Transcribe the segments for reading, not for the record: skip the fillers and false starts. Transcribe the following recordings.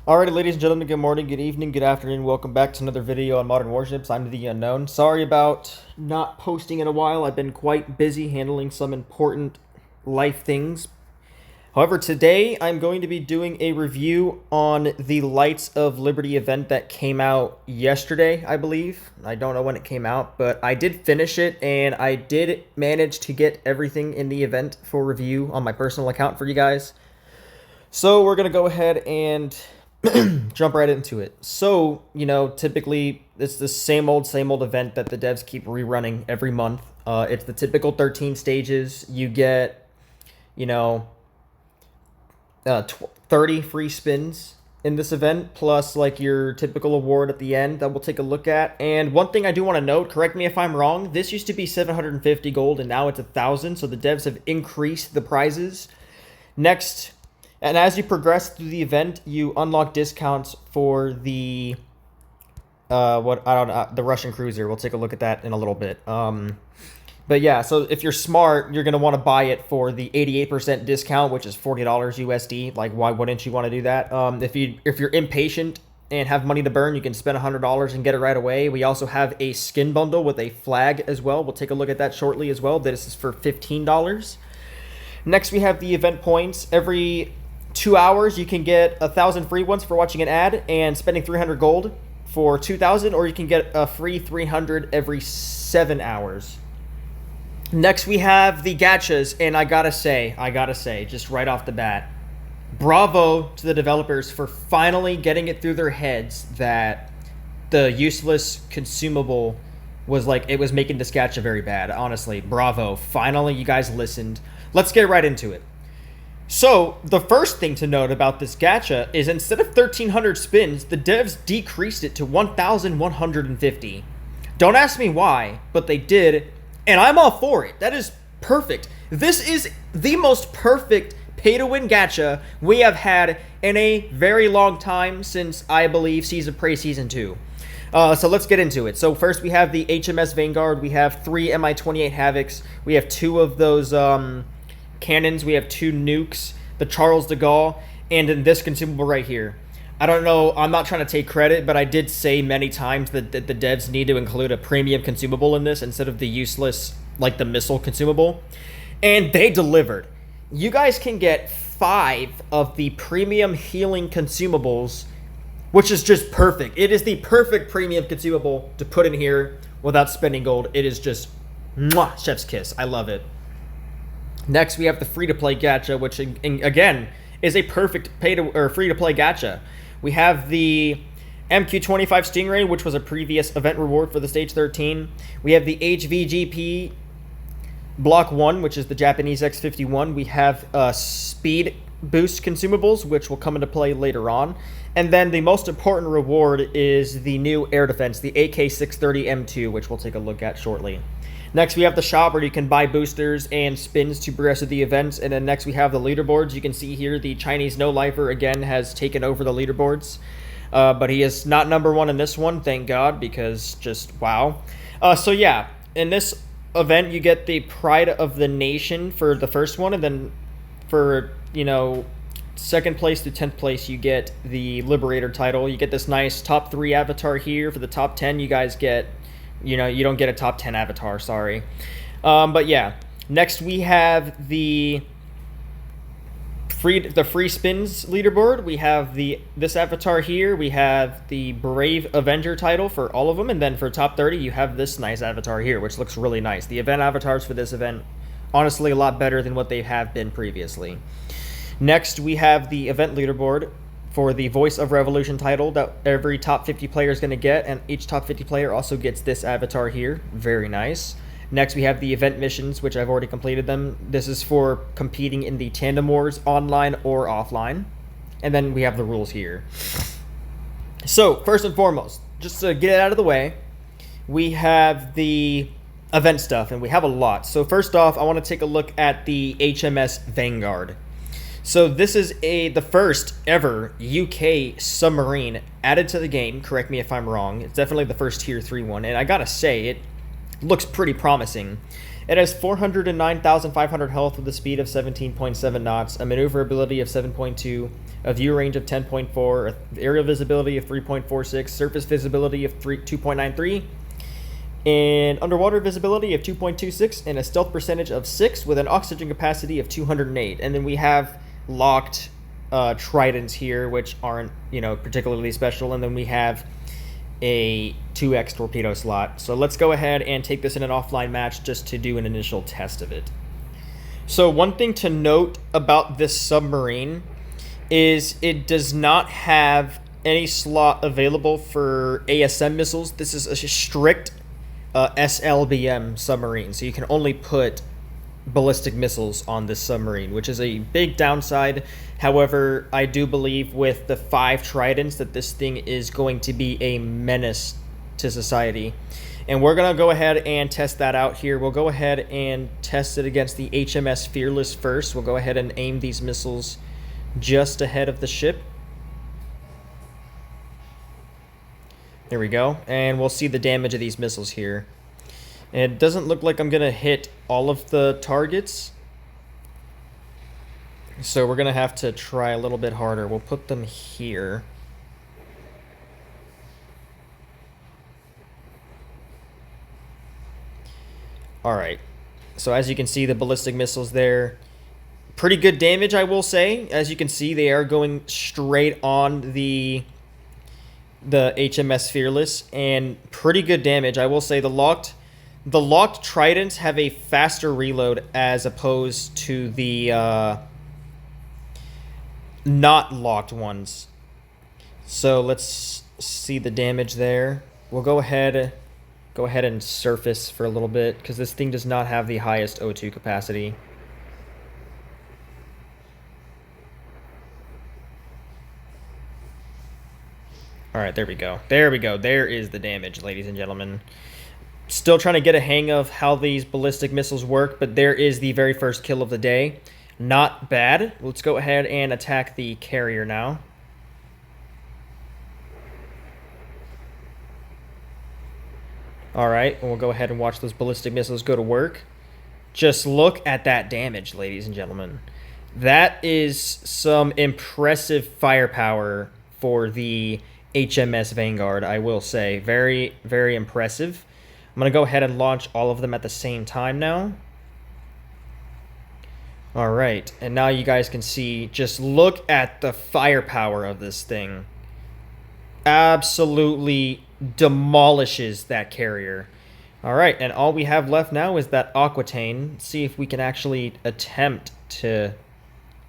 Alrighty, ladies and gentlemen, good morning, good evening, good afternoon. Welcome back to another video on Modern Warships. I'm the Unknown. Sorry about not posting in a while. I've been quite busy handling some important life things. However, today I'm going to be doing a review on the Lights of Liberty event that came out yesterday, I believe. I don't know when it came out, but I did finish it, and I did manage to get everything in the event for review on my personal account for you guys. So we're going to go ahead and jump right into it. So, typically it's the same old event that the devs keep rerunning every month. It's the typical 13 stages. You get, 30 free spins in this event, plus like your typical award at the end that we'll take a look at. And one thing I do want to note, correct me if I'm wrong, this used to be 750 gold and now it's 1,000, so the devs have increased the prizes. Next, and as you progress through the event, you unlock discounts for the the Russian cruiser. We'll take a look at that in a little bit. But yeah, so if you're smart, you're gonna want to buy it for the 88% discount, which is $40 USD. Like, why wouldn't you want to do that? If you're impatient and have money to burn, you can spend $100 and get it right away. We also have a skin bundle with a flag as well. We'll take a look at that shortly as well. This is for $15. Next, we have the event points. Every 2 hours, you can get 1,000 free ones for watching an ad and spending 300 gold for 2,000, or you can get a free 300 every 7 hours. Next, we have the gachas, and I gotta say, just right off the bat, bravo to the developers for finally getting it through their heads that the useless consumable was making this gacha very bad. Honestly, bravo. Finally, you guys listened. Let's get right into it. So, the first thing to note about this gacha is instead of 1,300 spins, the devs decreased it to 1,150. Don't ask me why, but they did, and I'm all for it. That is perfect. This is the most perfect pay-to-win gacha we have had in a very long time since, I believe, Seas of Prey Season 2. So let's get into it. So first we have the HMS Vanguard. We have 3 Mi-28 Havocs. We have 2 of those cannons. We have 2 nukes, the Charles de Gaulle, and in this consumable right here. I don't know, I'm not trying to take credit, but I did say many times that the devs need to include a premium consumable in this instead of the useless, like the missile consumable. And they delivered. You guys can get 5 of the premium healing consumables, which is just perfect. It is the perfect premium consumable to put in here without spending gold. It is just mwah, chef's kiss. I love it. Next, we have the free-to-play gacha, which, again, is a perfect free-to-play gacha. We have the MQ-25 Stingray, which was a previous event reward for the Stage 13. We have the HVGP Block 1, which is the Japanese X-51. We have Speed Boost consumables, which will come into play later on. And then the most important reward is the new air defense, the AK-630M2, which we'll take a look at shortly. Next, we have the shop where you can buy boosters and spins to progress with the events. And then next, we have the leaderboards. You can see here the Chinese no-lifer, again, has taken over the leaderboards. But he is not number 1 in this one, thank God, because just wow. So yeah, in this event, you get the Pride of the Nation for the first one. And then for, 2nd place to 10th place, you get the Liberator title. You get this nice top 3 avatar here. For the top 10, you guys get... you don't get a top 10 avatar, sorry. But yeah, next we have the free spins leaderboard. We have this avatar here. We have the Brave Avenger title for all of them, and then for top 30, you have this nice avatar here, which looks really nice. The event avatars for this event, honestly, a lot better than what they have been previously. Next, we have the event leaderboard for the Voice of Revolution title that every top 50 player is going to get, and each top 50 player also gets this avatar here. Very nice. Next, we have the event missions, which I've already completed them. This is for competing in the Tandem Wars, online or offline. And then we have the rules here. So, first and foremost, just to get it out of the way, we have the event stuff, and we have a lot. So first off, I want to take a look at the HMS Vanguard. So this is the first ever UK submarine added to the game. Correct me if I'm wrong. It's definitely the first tier 3 one. And I gotta say, it looks pretty promising. It has 409,500 health with a speed of 17.7 knots, a maneuverability of 7.2, a view range of 10.4, aerial visibility of 3.46, surface visibility of 2.93, and underwater visibility of 2.26, and a stealth percentage of 6 with an oxygen capacity of 208. And then we have locked tridents here, which aren't, particularly special. And then we have a 2x torpedo slot. So let's go ahead and take this in an offline match just to do an initial test of it. So one thing to note about this submarine is it does not have any slot available for ASM missiles. This is a strict SLBM submarine, so you can only put ballistic missiles on this submarine, which is a big downside. However, I do believe with the 5 tridents that this thing is going to be a menace to society. And we're going to go ahead and test that out here. We'll go ahead and test it against the HMS Fearless first. We'll go ahead and aim these missiles just ahead of the ship. There we go. And we'll see the damage of these missiles here. And it doesn't look like I'm going to hit all of the targets. So we're going to have to try a little bit harder. We'll put them here. Alright. So as you can see, the ballistic missiles there. Pretty good damage, I will say. As you can see, they are going straight on the HMS Fearless, and pretty good damage. I will say the locked tridents have a faster reload as opposed to the not locked ones. So let's see the damage there. We'll go ahead and surface for a little bit because this thing does not have the highest O2 capacity. Alright, there we go. There we go. There is the damage, ladies and gentlemen. Still trying to get a hang of how these ballistic missiles work, but there is the very first kill of the day. Not bad. Let's go ahead and attack the carrier now. Alright, we'll go ahead and watch those ballistic missiles go to work. Just look at that damage, ladies and gentlemen. That is some impressive firepower for the HMS Vanguard, I will say. Very, very impressive. I'm going to go ahead and launch all of them at the same time now. Alright, and now you guys can see, just look at the firepower of this thing. Absolutely demolishes that carrier. Alright, and all we have left now is that Autocannon. Let's see if we can actually attempt to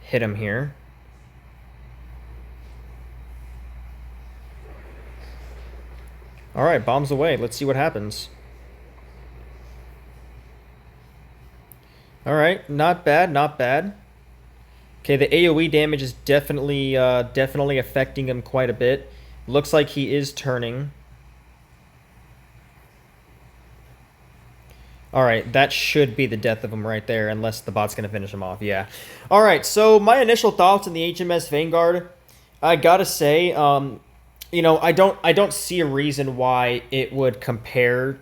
hit him here. Alright, bombs away. Let's see what happens. Alright, not bad, not bad. Okay, the AoE damage is definitely affecting him quite a bit. Looks like he is turning. Alright, that should be the death of him right there, unless the bot's going to finish him off, yeah. Alright, so my initial thoughts on the HMS Vanguard, I gotta say, I don't see a reason why it would compare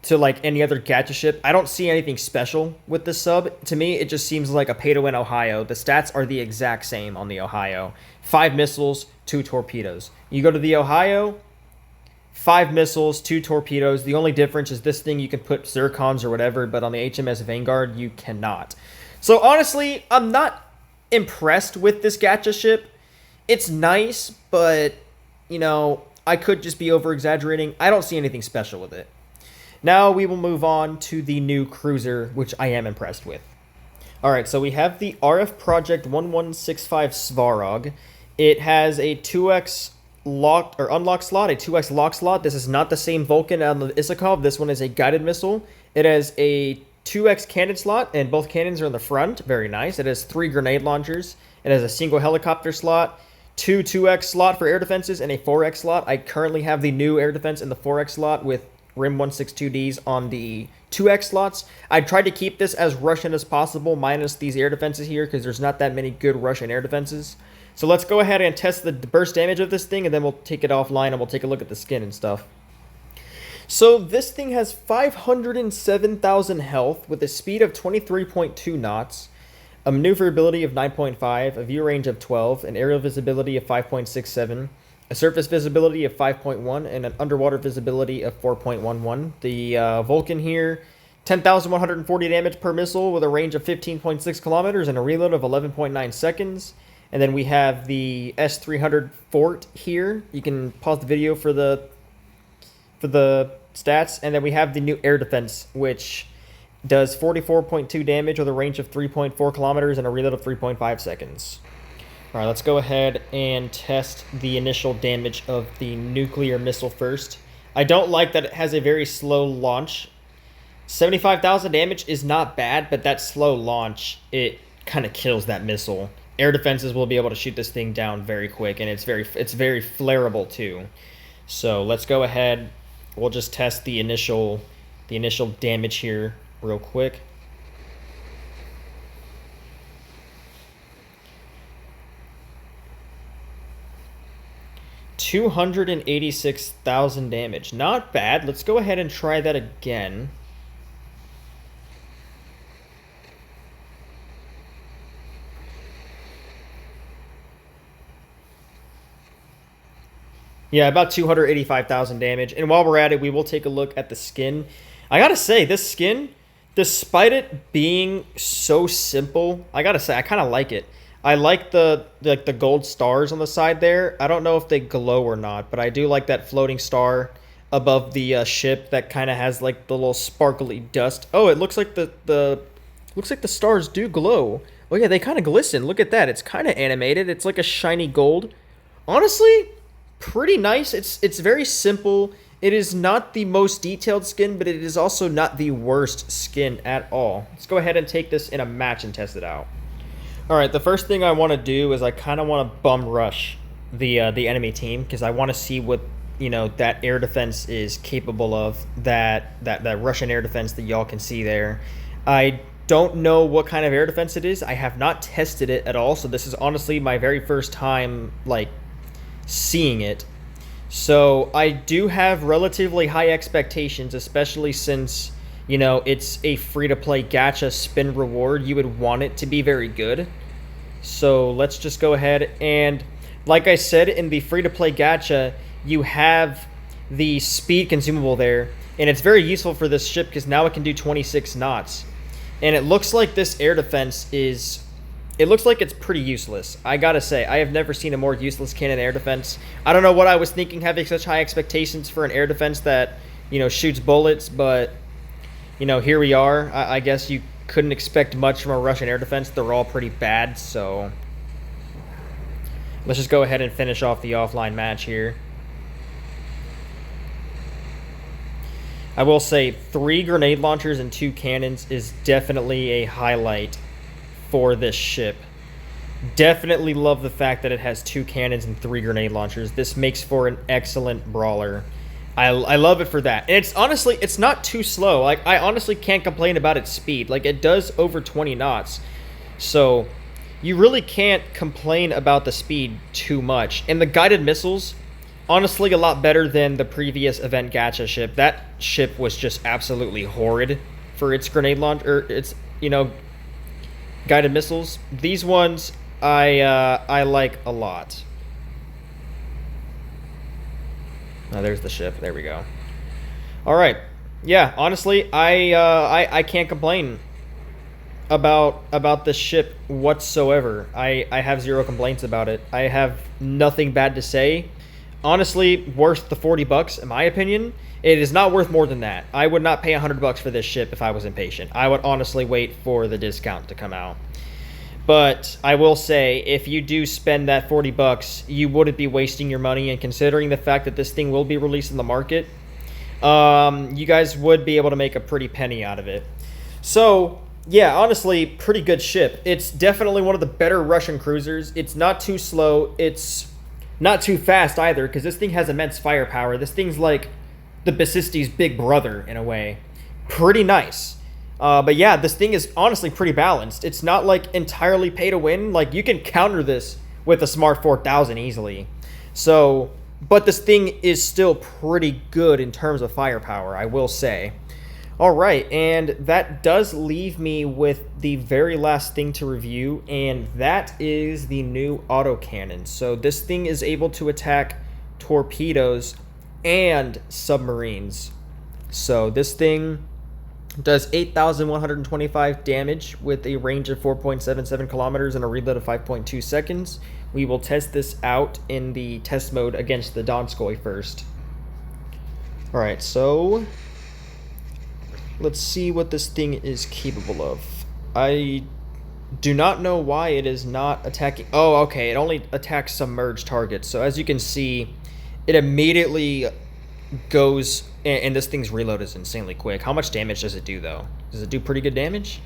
to like any other Gacha ship. I don't see anything special with this sub. To me, it just seems like a pay-to-win Ohio. The stats are the exact same on the Ohio. 5 missiles, 2 torpedoes. You go to the Ohio, 5 missiles, 2 torpedoes. The only difference is this thing you can put zircons or whatever, but on the HMS Vanguard, you cannot. So honestly, I'm not impressed with this Gacha ship. It's nice, but I could just be over-exaggerating. I don't see anything special with it. Now we will move on to the new cruiser, which I am impressed with. Alright, so we have the RF Project 1165 Svarog. It has a 2x locked or unlocked slot, a 2x lock slot. This is not the same Vulcan on the Isakov. This one is a guided missile. It has a 2x cannon slot, and both cannons are in the front. Very nice. It has 3 grenade launchers. It has a single helicopter slot, 2x slot for air defenses, and a 4x slot. I currently have the new air defense in the 4x slot with RIM 162Ds on the 2x slots. I tried to keep this as Russian as possible, minus these air defenses here, because there's not that many good Russian air defenses. So let's go ahead and test the burst damage of this thing, and then we'll take it offline and we'll take a look at the skin and stuff. So this thing has 507,000 health with a speed of 23.2 knots, a maneuverability of 9.5, a view range of 12, an aerial visibility of 5.67, a surface visibility of 5.1, and an underwater visibility of 4.11. The Vulcan here, 10,140 damage per missile with a range of 15.6 kilometers and a reload of 11.9 seconds. And then we have the S300 Fort here. You can pause the video for the stats. And then we have the new air defense, which does 44.2 damage with a range of 3.4 kilometers and a reload of 3.5 seconds. All right, let's go ahead and test the initial damage of the nuclear missile first. I don't like that it has a very slow launch. 75,000 damage is not bad, but that slow launch, it kind of kills that missile. Air defenses will be able to shoot this thing down very quick, and it's very flammable too. So let's go ahead. We'll just test the initial damage here real quick. $286,000 damage. Not bad. Let's go ahead and try that again. Yeah, about 285,000 damage. And while we're at it, we will take a look at the skin. I gotta say, this skin, despite it being so simple, I gotta say, I kind of like it. I like the gold stars on the side there. I don't know if they glow or not, but I do like that floating star above the ship that kind of has like the little sparkly dust. Oh, it looks like the stars do glow. Oh yeah, they kind of glisten. Look at that. It's kind of animated. It's like a shiny gold. Honestly, pretty nice. It's very simple. It is not the most detailed skin, but it is also not the worst skin at all. Let's go ahead and take this in a match and test it out. All right, the first thing I want to do is I kind of want to bum rush the enemy team because I want to see what that air defense is capable of. That Russian air defense that y'all can see there. I don't know what kind of air defense it is. I have not tested it at all, so this is honestly my very first time seeing it. So I do have relatively high expectations, especially since it's a free-to-play gacha spin reward. You would want it to be very good. So let's just go ahead and, like I said, in the free-to-play gacha, you have the speed consumable there, and it's very useful for this ship because now it can do 26 knots. And it looks like this air defense it looks like it's pretty useless. I gotta say, I have never seen a more useless cannon air defense. I don't know what I was thinking having such high expectations for an air defense that, shoots bullets, but, here we are. I guess you couldn't expect much from a Russian air defense. They're all pretty bad, so let's just go ahead and finish off the offline match here. I will say 3 grenade launchers and 2 cannons is definitely a highlight for this ship. Definitely love the fact that it has 2 cannons and 3 grenade launchers. This makes for an excellent brawler. I love it for that. And it's not too slow. I honestly can't complain about its speed. It does over 20 knots. So you really can't complain about the speed too much. And the guided missiles, honestly, a lot better than the previous event gacha ship. That ship was just absolutely horrid for its grenade launch, or its guided missiles. These ones I like a lot. Oh, there's the ship. There we go. All right. Yeah, honestly, I can't complain about this ship whatsoever. I have 0 complaints about it. I have nothing bad to say. Honestly, worth the $40 in my opinion. It is not worth more than that. I would not pay $100 for this ship if I was impatient. I would honestly wait for the discount to come out. But I will say, if you do spend that $40, you wouldn't be wasting your money. And considering the fact that this thing will be released in the market, you guys would be able to make a pretty penny out of it. So, yeah, honestly, pretty good ship. It's definitely one of the better Russian cruisers. It's not too slow. It's not too fast either, because this thing has immense firepower. This thing's like the Basisti's big brother in a way. Pretty nice. But yeah, this thing is honestly pretty balanced. It's not entirely pay to win. You can counter this with a Smart 4000 easily. So But this thing is still pretty good in terms of firepower, I will say. Alright, and that does leave me with the very last thing to review, and that is the new autocannon. So this thing is able to attack torpedoes and submarines. So this thing does 8,125 damage with a range of 4.77 kilometers and a reload of 5.2 seconds. We will test this out in the test mode against the Donskoy first. Alright, so let's see what this thing is capable of. I do not know why it is not attacking. Oh, okay, it only attacks submerged targets. So as you can see, it immediately goes, and this thing's reload is insanely quick. How much damage does it do, though? Does it do pretty good damage?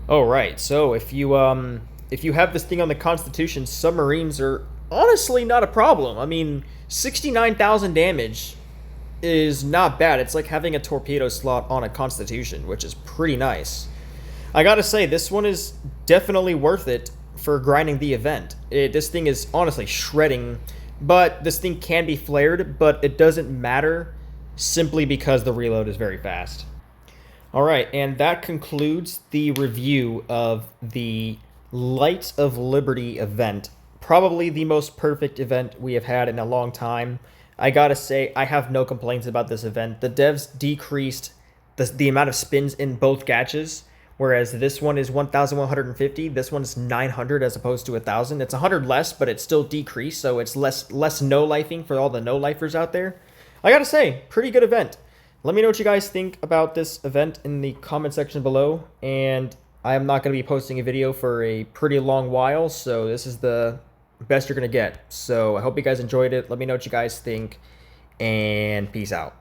Oh, right. So if you have this thing on the Constitution, submarines are honestly not a problem. I mean, 69,000 damage is not bad. It's like having a torpedo slot on a Constitution, which is pretty nice. I gotta say, this one is definitely worth it for grinding the event. This thing is honestly shredding, but this thing can be flared, but it doesn't matter simply because the reload is very fast. Alright, and that concludes the review of the Lights of Liberty event. Probably the most perfect event we have had in a long time. I gotta say, I have no complaints about this event. The devs decreased the amount of spins in both gachas, whereas this one is 1,150, this one is 900 as opposed to 1,000. It's 100 less, but it's still decreased, so it's less no-lifing for all the no-lifers out there. I gotta say, pretty good event. Let me know what you guys think about this event in the comment section below, and I am not going to be posting a video for a pretty long while, so this is the best you're going to get. So I hope you guys enjoyed it. Let me know what you guys think, and peace out.